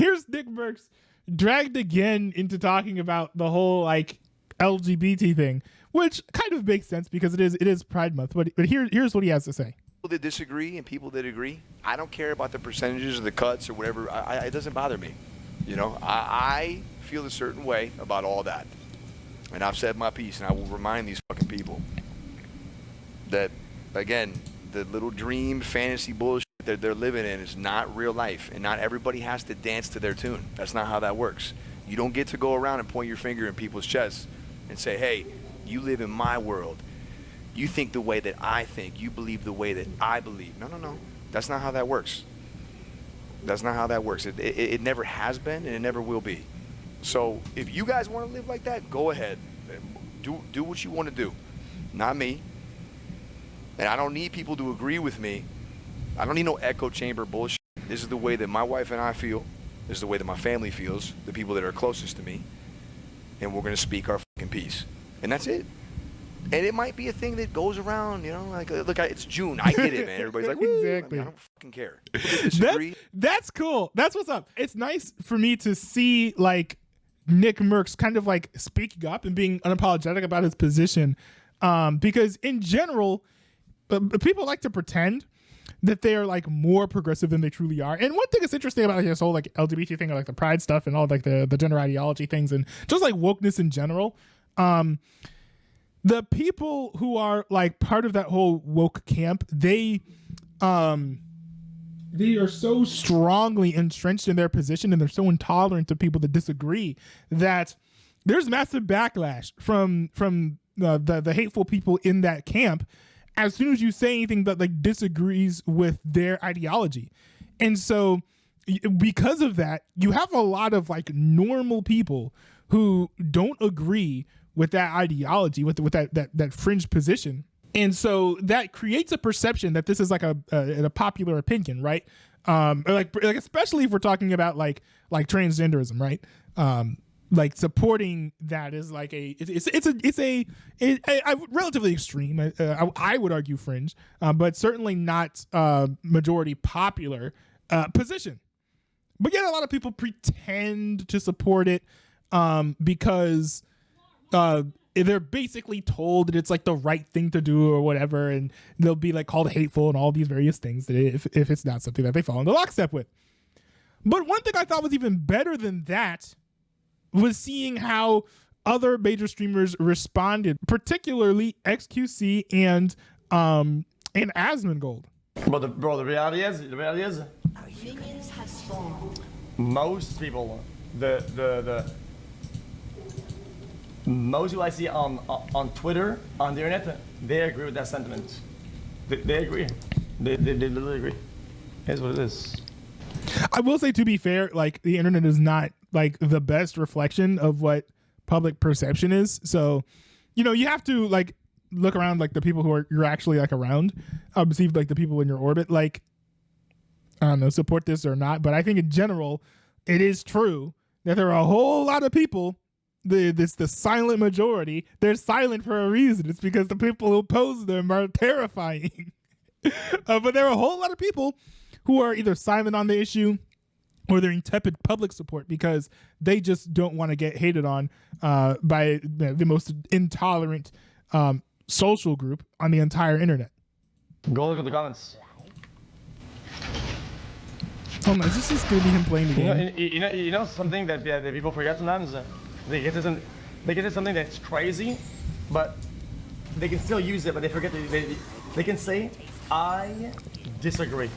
here's NICKMERCS dragged again into talking about the whole like LGBT thing, which kind of makes sense because it is Pride Month. But here's what he has to say. People that disagree and people that agree, I don't care about the percentages or the cuts or whatever. It doesn't bother me. You know, I feel a certain way about all that. And I've said my piece, and I will remind these fucking people that, again, the little dream fantasy bullshit that they're living in is not real life, and not everybody has to dance to their tune. That's not how that works. You don't get to go around and point your finger in people's chests and say, hey, you live in my world. You think the way that I think. You believe the way that I believe. No. That's not how that works. That's not how that works. It never has been, and it never will be. So if you guys want to live like that, go ahead. Do what you want to do. Not me. And I don't need people to agree with me. I don't need no echo chamber bullshit. This is the way that my wife and I feel. This is the way that my family feels, the people that are closest to me. And we're going to speak our fucking piece. And that's it. And it might be a thing that goes around, you know, like, look, it's June. I get it, man. Everybody's like, exactly. I don't fucking care. Disagree. That's cool. That's what's up. It's nice for me to see, like, NICKMERCS kind of, like, speaking up and being unapologetic about his position. Because, in general, people like to pretend that they're, like, more progressive than they truly are. And one thing that's interesting about this whole, like, LGBT thing, or, like, the pride stuff and all, like, the gender ideology things and just, like, wokeness in general, the people who are like part of that whole woke camp, they are so strongly entrenched in their position, and they're so intolerant to people that disagree that there's massive backlash from the hateful people in that camp as soon as you say anything that like disagrees with their ideology. And so because of that, you have a lot of like normal people who don't agree with that ideology, with that fringe position. And so that creates a perception that this is like a popular opinion, right? Like especially if we're talking about like transgenderism, right? Like supporting that is like it's a relatively extreme, I would argue fringe, but certainly not majority popular position. But yet a lot of people pretend to support it because they're basically told that it's like the right thing to do or whatever, and they'll be like called hateful and all these various things that if it's not something that they fall into lockstep with. But one thing I thought was even better than that was seeing how other major streamers responded, particularly xQc and Asmongold. But the reality is most people, most people I see on Twitter, on the internet, they agree with that sentiment. They agree. They literally agree. Here's what it is. I will say, to be fair, like the internet is not like the best reflection of what public perception is. So, you know, you have to like look around, like the people who you're actually like around, see like the people in your orbit, like, I don't know, support this or not. But I think in general, it is true that there are a whole lot of people, the silent majority, they're silent for a reason. It's because the people who oppose them are terrifying. But there are a whole lot of people who are either silent on the issue or they're in tepid public support because they just don't want to get hated on by the most intolerant social group on the entire internet. Go look at the comments. Oh no, is this just gonna be him playing the game? You know something that people forget sometimes? They get to something that's crazy, but they can still use it, but they forget they can say, I disagree.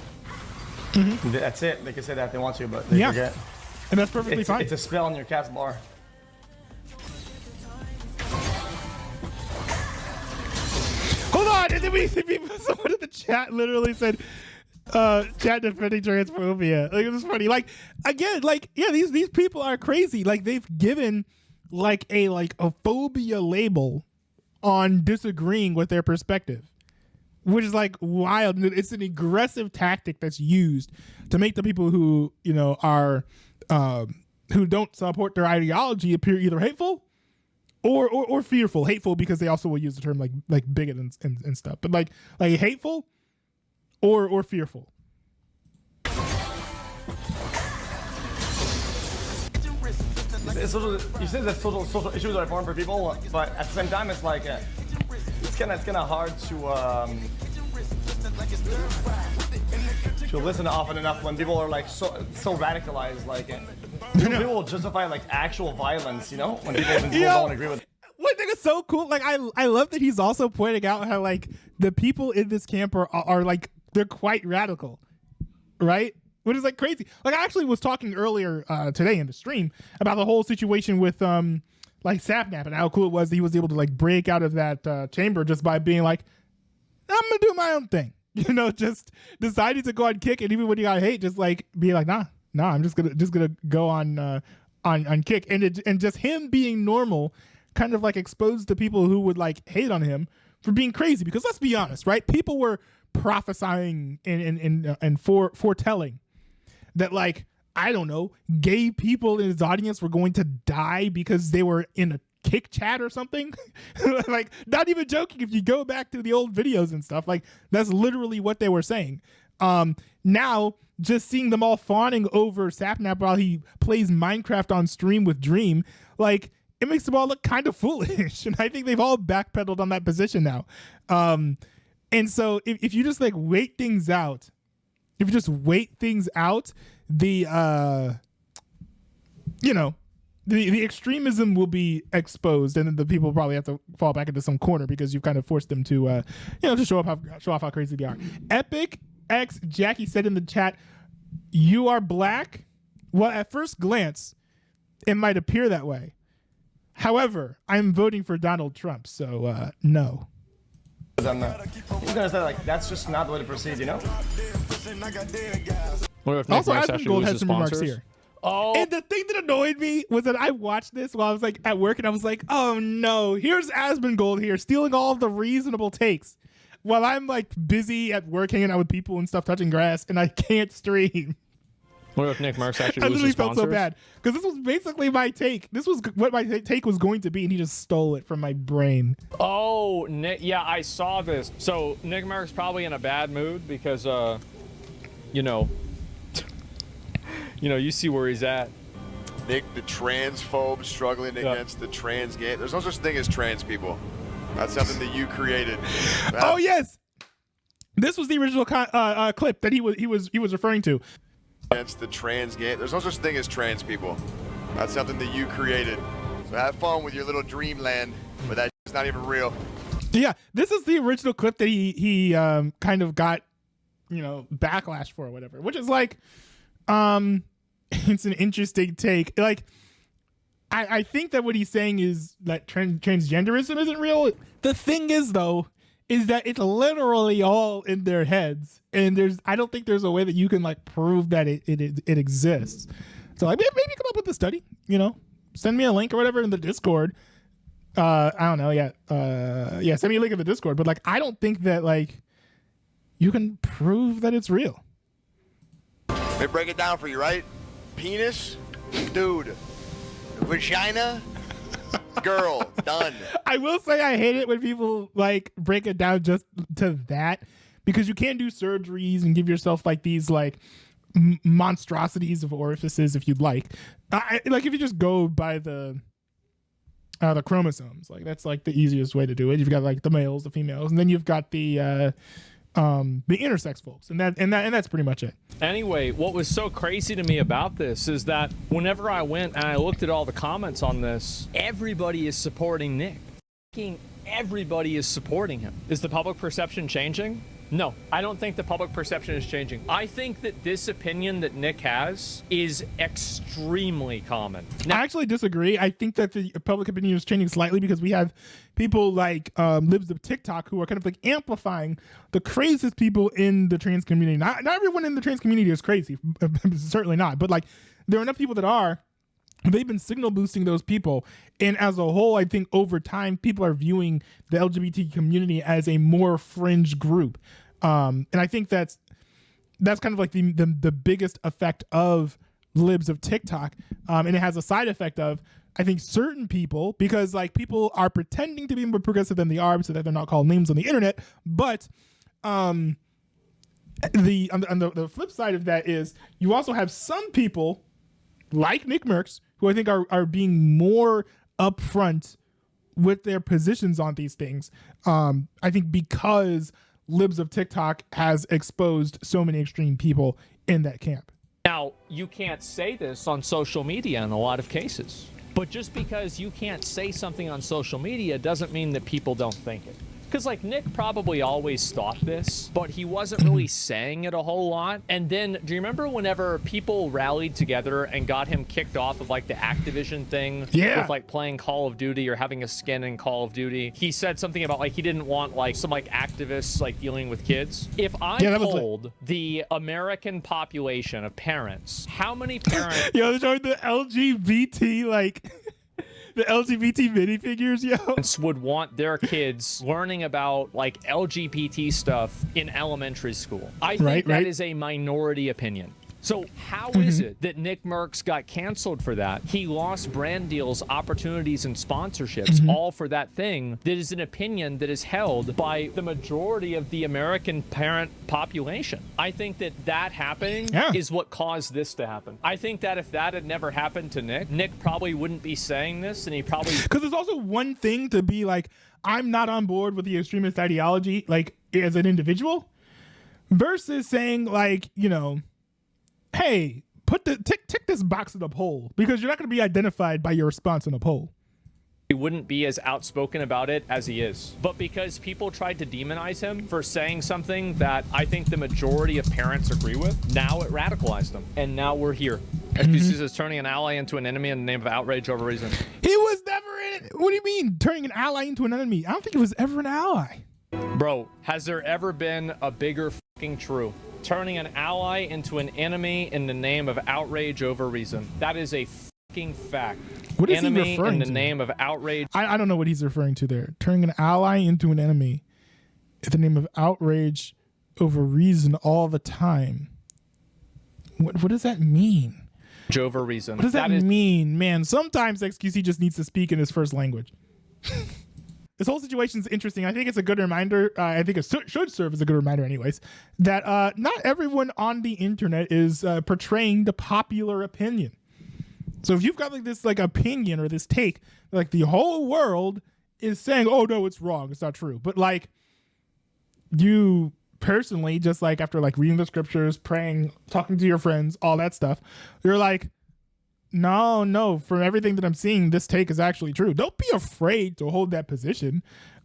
Mm-hmm. That's it. They can say that if they want to, but they forget. And that's perfectly fine. It's a spell on your cat's bar. Hold on, and then we see people, someone in the chat literally said, chat defending transphobia. Like, it was funny. Like, again, like, yeah, these people are crazy. Like, they've given like a phobia label on disagreeing with their perspective, which is like wild. It's an aggressive tactic that's used to make the people who, you know, are who don't support their ideology appear either hateful or fearful. Hateful because they also will use the term like bigot and stuff, but like hateful or fearful. you say that social issues are important for people, but at the same time, it's like it's kind of hard to listen often enough when people are like so radicalized. Like people will justify like actual violence, you know, when people don't agree with. One thing is so cool. Like I love that he's also pointing out how like the people in this camp are like they're quite radical, right? Which is like crazy. Like I actually was talking earlier today in the stream about the whole situation with like Sapnap and how cool it was that he was able to like break out of that chamber just by being like, I'm gonna do my own thing. You know, just decided to go on Kick, and even when he got hate, just like be like, nah, I'm just gonna go on Kick, and just him being normal, kind of like exposed the people who would like hate on him for being crazy. Because let's be honest, right? People were prophesying and foretelling that like, I don't know, gay people in his audience were going to die because they were in a Kick chat or something. Like, not even joking, if you go back to the old videos and stuff, like that's literally what they were saying. Now just seeing them all fawning over Sapnap while he plays Minecraft on stream with Dream, like it makes them all look kind of foolish. And I think they've all backpedaled on that position now. And so if you just like wait things out, the the extremism will be exposed, and then the people probably have to fall back into some corner because you've kind of forced them to to show off how crazy they are. Epic X Jackie said in the chat, "You are black." Well, at first glance, it might appear that way. However, I'm voting for Donald Trump, so no. He's gonna say like that's just not the way to proceed, you know. Also, Asmongold has some remarks here. Oh. And the thing that annoyed me was that I watched this while I was like at work, and I was like, oh no, here's Asmongold here stealing all of the reasonable takes while I'm like busy at work hanging out with people and stuff, touching grass, and I can't stream. What if NICKMERCS actually I loses literally sponsors? felt so bad because this was basically my take. This was what my take was going to be, and he just stole it from my brain. Oh, yeah, I saw this. So NICKMERCS probably in a bad mood because, you see where he's at. Nick, the transphobe struggling against the trans game. There's no such thing as trans people. That's something that you created. Oh yes, this was the original clip that he was referring to. Against the trans game. There's no such thing as trans people. That's something that you created. So have fun with your little dreamland, but that's not even real. Yeah, this is the original clip that he kind of got, backlash for or whatever, which is like, it's an interesting take. Like, I think that what he's saying is that transgenderism isn't real. The thing is, though, is that it's literally all in their heads, and I don't think there's a way that you can like prove that it exists. So like maybe come up with a study, send me a link or whatever in the Discord. I don't know, send me a link in the Discord. But like I don't think that like you can prove that it's real. Let me break it down for you, right? Penis, dude. Vagina, girl, done. I will say I hate it when people like break it down just to that, because you can't do surgeries and give yourself like these like monstrosities of orifices if you'd like. Like if you just go by the chromosomes, like that's like the easiest way to do it. You've got like the males, the females, and then you've got the intersex folks, and that's pretty much it. Anyway, what was so crazy to me about this is that whenever I went and I looked at all the comments on this, everybody is supporting Nick. Everybody is supporting him. Is the public perception changing? No, I don't think the public perception is changing. I think that this opinion that Nick has is extremely common. Now, I actually disagree. I think that the public opinion is changing slightly because we have people like Libs of TikTok who are kind of like amplifying the craziest people in the trans community. Not everyone in the trans community is crazy, certainly not. But like there are enough people that are. They've been signal boosting those people, and as a whole, I think over time people are viewing the LGBT community as a more fringe group, and I think that's kind of like the biggest effect of Libs of TikTok, and it has a side effect of I think certain people, because like people are pretending to be more progressive than they are so that they're not called names on the internet, but on the flip side of that is you also have some people like NICKMERCS, who I think are being more upfront with their positions on these things. I think because Libs of TikTok has exposed so many extreme people in that camp. Now, you can't say this on social media in a lot of cases, but just because you can't say something on social media doesn't mean that people don't think it. Because, like, Nick probably always thought this, but he wasn't really saying it a whole lot. And then, do you remember whenever people rallied together and got him kicked off of, like, the Activision thing? Yeah. With, like, playing Call of Duty or having a skin in Call of Duty? He said something about, like, he didn't want, like, some, like, activists, like, dealing with kids. If I polled the American population of parents, how many parents... Yo, they're showing the LGBT, like... the LGBT minifigures, yo. Would want their kids learning about like LGBT stuff in elementary school. I think that is a minority opinion. So how is it that NICKMERCS got canceled for that? He lost brand deals, opportunities, and sponsorships, all for that thing that is an opinion that is held by the majority of the American parent population. I think that happening is what caused this to happen. I think that if that had never happened to Nick, Nick probably wouldn't be saying this, and he probably... Because there's also one thing to be like, I'm not on board with the extremist ideology, like, as an individual, versus saying, like, you know, hey, tick this box in the poll, because you're not going to be identified by your response in a poll. He wouldn't be as outspoken about it as he is. But because people tried to demonize him for saying something that I think the majority of parents agree with, now it radicalized him. And now we're here. xQc is turning an ally into an enemy in the name of outrage over reason. He was never in... What do you mean, turning an ally into an enemy? I don't think it was ever an ally. Bro, has there ever been a bigger fucking true? Turning an ally into an enemy in the name of outrage over reason. That is a fucking fact. What is enemy he referring in the to? name of outrage. I don't know what he's referring to there. Turning an ally into an enemy in the name of outrage over reason all the time. What does that mean? Over reason. What does that mean? Man, sometimes xQc just needs to speak in his first language. This whole situation is interesting. I think it's a good reminder. I think it should serve as a good reminder anyways, that not everyone on the internet is portraying the popular opinion. So if you've got like this like opinion or this take, like the whole world is saying, oh no, it's wrong, it's not true. But like you personally, just like after like reading the scriptures, praying, talking to your friends, all that stuff, you're like, no, from everything that I'm seeing, this take is actually true. Don't be afraid to hold that position,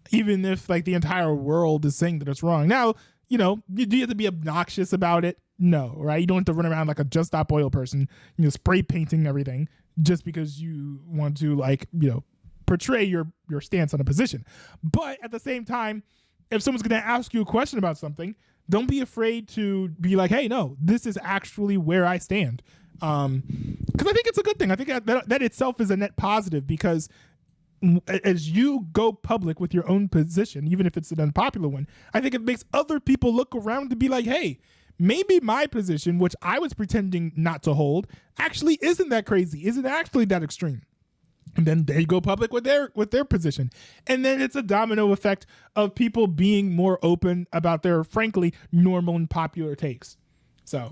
even if like the entire world is saying that it's wrong. Now, you know, do you have to be obnoxious about it? No, right? You don't have to run around like a Just Stop Oil person, you know, spray painting everything just because you want to like, you know, portray your stance on a position. But at the same time, if someone's going to ask you a question about something, don't be afraid to be like, hey, no, this is actually where I stand. Because I think it's a good thing. I think that itself is a net positive, because as you go public with your own position, even if it's an unpopular one, I think it makes other people look around to be like, hey, maybe my position, which I was pretending not to hold, actually isn't that crazy, isn't actually that extreme. And then they go public with their position. And then it's a domino effect of people being more open about their, frankly, normal and popular takes. So